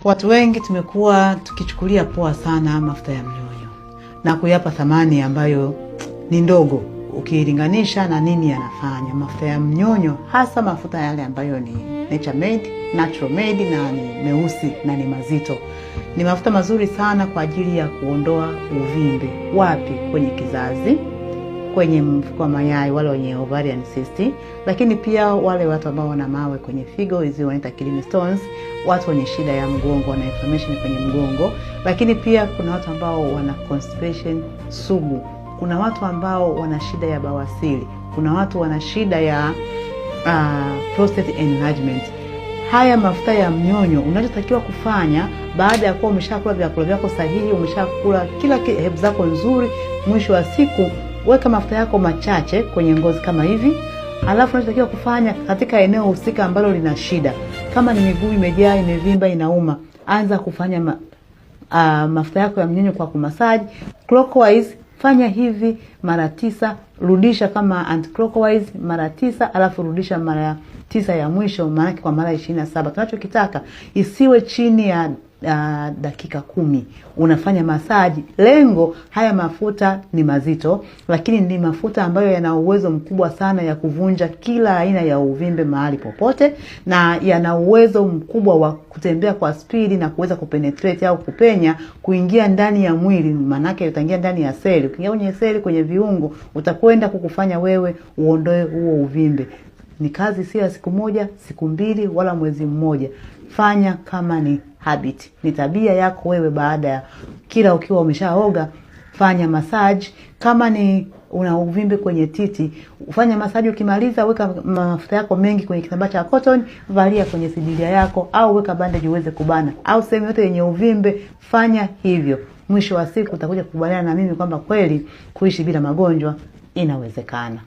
Watu wengi tumekuwa tukichukulia poa sana mafuta ya mnyonyo na kuyapa thamani ambayo ni ndogo ukilinganisha na nini yanafanya. Mafuta ya mnyonyo, hasa mafuta yale ambayo ni natural made na ni meusi na ni mazito, ni mafuta mazuri sana kwa ajili ya kuondoa uvimbe. Wapi? Kwenye kizazi, kwenye mfuko wa mayai, wale wenye ovarian cyst, lakini pia wale watu ambao wana mawe kwenye figo, hizo wanaita kidney stones, watu wenye shida ya mgongo na inflammation kwenye mgongo, lakini pia kuna watu ambao wana constipation sugu, kuna watu ambao wana shida ya bawasiri, kuna watu wana shida ya prostate enlargement. Haya mafuta ya mnyonyo unachotakiwa kufanya baada ya kuwa umeshakula vyakula vyako sahihi, umeshakula kila hebu zako nzuri, mwisho wa siku weka mafuta yako machache kwenye ngozi kama hivi. Alafu unachotakiwa kufanya katika eneo husika ambalo lina shida, kama ni miguu imejaa, imevimba, inauma, anza kufanya mafuta yako ya mnyonyo kwa kumassage clockwise. Fanya hivi mara 9, rudisha kama anti-clockwise mara 9, alafu rudisha mara 9 ya mwisho, maana kwa mara 27. Tunachokitaka isiwe chini ya dakika 10 unafanya masaji. Lengo, haya mafuta ni mazito, lakini ni mafuta ambayo yana uwezo mkubwa sana ya kuvunja kila aina ya uvimbe mahali popote, na yana uwezo mkubwa wa kutembea kwa spidi na kuweza kupenetrate au kupenya kuingia ndani ya mwili. Maana yake utaingia ndani ya seli, ukiingia kwenye seli, kwenye viungo, utakwenda kukufanya wewe uondoe huo uvimbe. Ni kazi sio ya siku moja, siku 2 wala mwezi mmoja. Fanya kama ni habit, ni tabia yako wewe. Baada ya kila ukiwa umeshaoga, fanya massage. Kama ni una uvimbe kwenye titi, ufanya massage. Ukimaliza, weka mafuta yako mengi kwenye kitambaa cha cotton, valia kwenye sidilia yako, au weka bandage uweze kubana, au sehemu yote yenye uvimbe, fanya hivyo. Mwisho wa siku utakuja kukubaliana na mimi kwamba kweli kuishi bila magonjwa inawezekana.